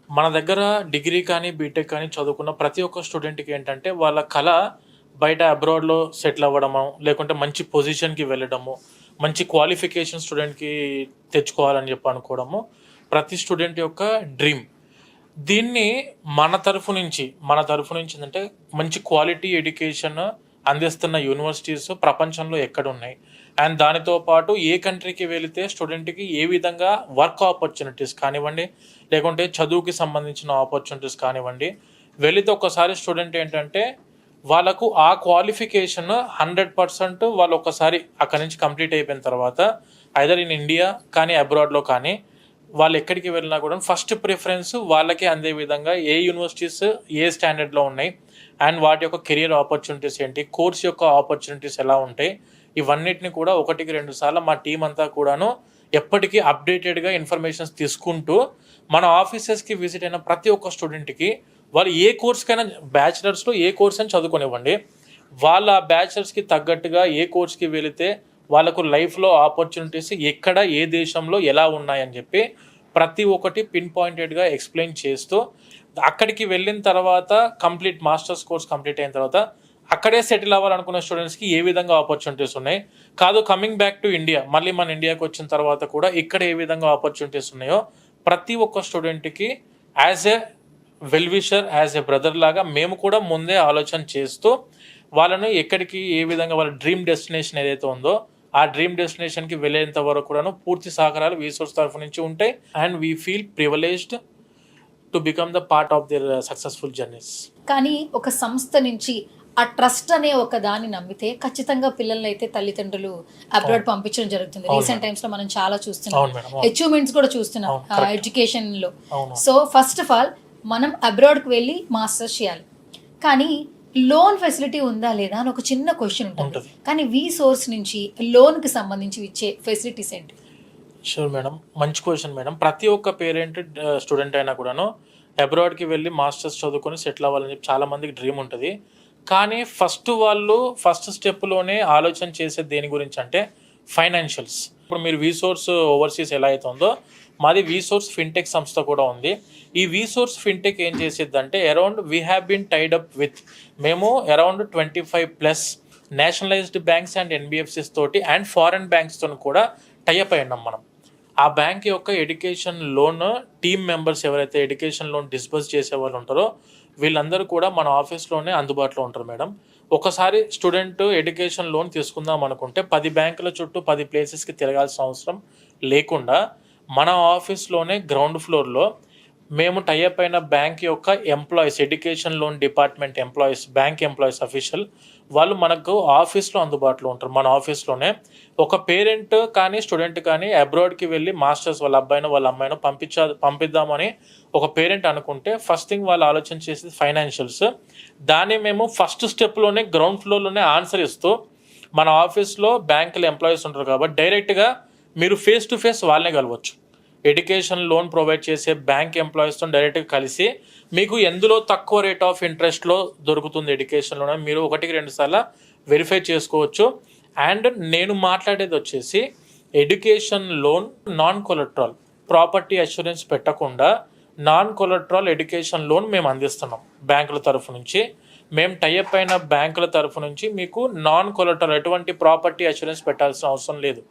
మన దగ్గర డిగ్రీ కానీ, బీటెక్ కానీ చదువుకున్న ప్రతి ఒక్క స్టూడెంట్‌కి ఏంటంటే, వాళ్ళ కల బయట అబ్రాడ్‌లో సెటిల్ అవ్వడమో, లేకుంటే మంచి పొజిషన్‌కి వెళ్ళడము, మంచి క్వాలిఫికేషన్ స్టూడెంట్‌కి తెచ్చుకోవాలని చెప్పి అనుకోవడము, ప్రతి స్టూడెంట్ యొక్క డ్రీమ్. దీన్ని మన తరఫు నుంచి ఏందంటే, మంచి క్వాలిటీ ఎడ్యుకేషన్ అందిస్తున్న యూనివర్సిటీస్ ప్రపంచంలో ఎక్కడున్నాయి? అండ్ దానితో పాటు ఏ కంట్రీకి వెళితే స్టూడెంట్‌కి ఏ విధంగా వర్క్ ఆపర్చునిటీస్ కానివ్వండి, లేకుంటే చదువుకి సంబంధించిన ఆపర్చునిటీస్ కానివ్వండి, వెళితే ఒక్కసారి స్టూడెంట్ ఏంటంటే, వాళ్ళకు ఆ క్వాలిఫికేషన్ 100% వాళ్ళు ఒక్కసారి అక్కడి నుంచి కంప్లీట్ అయిపోయిన తర్వాత ఐదర్ ఇన్ ఇండియా కానీ, అబ్రాడ్‌లో కానీ వాళ్ళు ఎక్కడికి వెళ్ళినా కూడా ఫస్ట్ ప్రిఫరెన్స్ వాళ్ళకే అందే విధంగా ఏ యూనివర్సిటీస్ ఏ స్టాండర్డ్‌లో ఉన్నాయి, అండ్ వాటి యొక్క కెరియర్ ఆపర్చునిటీస్ ఏంటి, కోర్స్ యొక్క ఆపర్చునిటీస్ ఎలా ఉంటాయి, ఇవన్నిటిని కూడా ఒకటికి 2 సార్లు మా టీం అంతా కూడాను ఎప్పటికీ అప్డేటెడ్‌గా ఇన్ఫర్మేషన్స్ తీసుకుంటూ, మన ఆఫీసెస్‌కి విజిట్ అయిన ప్రతి ఒక్క స్టూడెంట్‌కి వాళ్ళు ఏ కోర్స్‌కైనా బ్యాచిలర్స్‌లో ఏ కోర్స్ అని చదువుకోనివ్వండి, వాళ్ళ బ్యాచిలర్స్‌కి తగ్గట్టుగా ఏ కోర్స్‌కి వెళితే వాళ్ళకు లైఫ్‌లో ఆపర్చునిటీస్ ఎక్కడ, ఏ దేశంలో ఎలా ఉన్నాయని చెప్పి ప్రతి ఒక్కటి పిన్ పాయింటెడ్‌గా ఎక్స్‌ప్లెయిన్ చేస్తూ, అక్కడికి వెళ్ళిన తర్వాత కంప్లీట్ మాస్టర్స్ కోర్స్ కంప్లీట్ అయిన తర్వాత అక్కడే సెటిల్ అవ్వాలనుకున్న స్టూడెంట్స్‌కి ఏ విధంగా ఆపర్చునిటీస్ ఉన్నాయి, కాదు కమింగ్ బ్యాక్ టు ఇండియా, మళ్ళీ మన ఇండియాకి వచ్చిన తర్వాత కూడా ఇక్కడ ఏ విధంగా ఆపర్చునిటీస్ ఉన్నాయో ప్రతి ఒక్క స్టూడెంట్‌కి as a well wisher, as a brother లాగా మేము కూడా ముందే ఆలోచన చేస్తూ, వాళ్ళను ఎక్కడికి ఏ విధంగా వాళ్ళ డ్రీమ్ డెస్టినేషన్ ఏదైతే ఉందో ఆ డ్రీమ్ డెస్టినేషన్‌కి వెళ్ళేంత వరకు కూడాను పూర్తి సహకారాలు వీసోర్స్ తరఫు నుంచి ఉంటాయి. And we feel privileged to become the part of their successful journeys. కానీ ఒక సంస్థ నుంచి ఆ ట్రస్ట్ అనే ఒక దాన్ని నమ్మితే ఖచ్చితంగా పిల్లల్ని అయితే తల్లిదండ్రులు అబ్రాడ్ పంపించడం జరుగుతుంది. రీసెంట్ టైమ్స్ లో మనం చాలా చూస్తున్నాం, అచీవ్మెంట్స్ కూడా చూస్తున్నాం ఎడ్యుకేషన్ లో. సో ఫస్ట్ ఆఫ్ ఆల్ మనం అబ్రాడ్ కి వెళ్ళి మాస్టర్స్ చేయాలి, కానీ లోన్ ఫెసిలిటీ ఉందా లేదా అని ఒక చిన్న క్వశ్చన్ ఉంటుంది. కానీ వి సోర్స్ నుంచి లోన్ కి సంబంధించి ఇచ్చే ఫెసిలిటీస్ ఏంటి? షూర్ మేడం, మంచి క్వశ్చన్ మేడం. ప్రతి ఒక్క పేరెంట్ స్టూడెంట్ అయినా కూడాను అబ్రాడ్కి వెళ్ళి మాస్టర్స్ చదువుకొని సెటిల్ అవ్వాలని చెప్పి చాలామందికి డ్రీమ్ ఉంటుంది. కానీ ఫస్ట్ స్టెప్లోనే ఆలోచన చేసే దేని గురించి అంటే ఫైనాన్షియల్స్. ఇప్పుడు మీరు వీసోర్స్ ఓవర్సీస్ ఎలా అవుతుందో, మాది వీసోర్స్ ఫిన్టెక్ సంస్థ కూడా ఉంది. ఈ వీసోర్స్ ఫిన్టెక్ ఏం చేసిద్దంటే, around we have been tied up with, మేము around 25+ nationalised banks and NBFCs తోటి అండ్ ఫారెన్ బ్యాంక్స్తో కూడా టైఅప్ అయి ఉన్నాం మనం. ఆ బ్యాంక్ యొక్క ఎడ్యుకేషన్ లోన్ టీమ్ మెంబర్స్ ఎవరైతే ఎడ్యుకేషన్ లోన్ డిస్బర్స్ చేసే వాళ్ళు ఉంటారో వీళ్ళందరూ కూడా మన ఆఫీస్లోనే అందుబాటులో ఉంటారు మేడం. ఒకసారి స్టూడెంట్ ఎడ్యుకేషన్ లోన్ తీసుకుందాం అనుకుంటే 10 బ్యాంకుల చుట్టూ 10 ప్లేసెస్కి తిరగాల్సిన అవసరం లేకుండా మన ఆఫీస్లోనే గ్రౌండ్ ఫ్లోర్లో మేము టైఅప్ అయిన బ్యాంక్ యొక్క employees, education loan department employees, bank employees official వాళ్ళు మనకు ఆఫీస్లో అందుబాటులో ఉంటారు. మన ఆఫీస్లోనే ఒక పేరెంట్ కానీ స్టూడెంట్ కానీ అబ్రాడ్కి వెళ్ళి మాస్టర్స్ వాళ్ళ అబ్బాయినో వాళ్ళ అమ్మాయినో పంపిద్దామని ఒక పేరెంట్ అనుకుంటే ఫస్ట్ థింగ్ వాళ్ళు ఆలోచన చేసేది ఫైనాన్షియల్స్. దాన్ని మేము ఫస్ట్ స్టెప్లోనే గ్రౌండ్ ఫ్లోర్లోనే ఆన్సర్ ఇస్తూ, మన ఆఫీస్లో బ్యాంకుల ఎంప్లాయీస్ ఉంటారు కాబట్టి డైరెక్ట్గా మీరు ఫేస్ టు ఫేస్ వాళ్ళనే కలవచ్చు. ఎడ్యుకేషన్ లోన్ ప్రొవైడ్ చేసే బ్యాంక్ ఎంప్లాయీస్తో డైరెక్ట్గా కలిసి మీకు ఎందులో తక్కువ రేట్ ఆఫ్ ఇంట్రెస్ట్లో దొరుకుతుంది ఎడ్యుకేషన్ లోన్ మీరు 1-2 సార్లు వెరిఫై చేసుకోవచ్చు. అండ్ నేను మాట్లాడేది వచ్చేసి education loan non collateral, property assurance పెట్టకుండా నాన్ కొలెట్రల్ ఎడ్యుకేషన్ లోన్ మేము అందిస్తున్నాం బ్యాంకుల తరఫు నుంచి. మేము టైఅప్ అయిన బ్యాంకుల తరఫు నుంచి మీకు నాన్ కొలెట్రల్ ఎటువంటి ప్రాపర్టీ అష్యూరెన్స్ పెట్టాల్సిన అవసరం లేదు.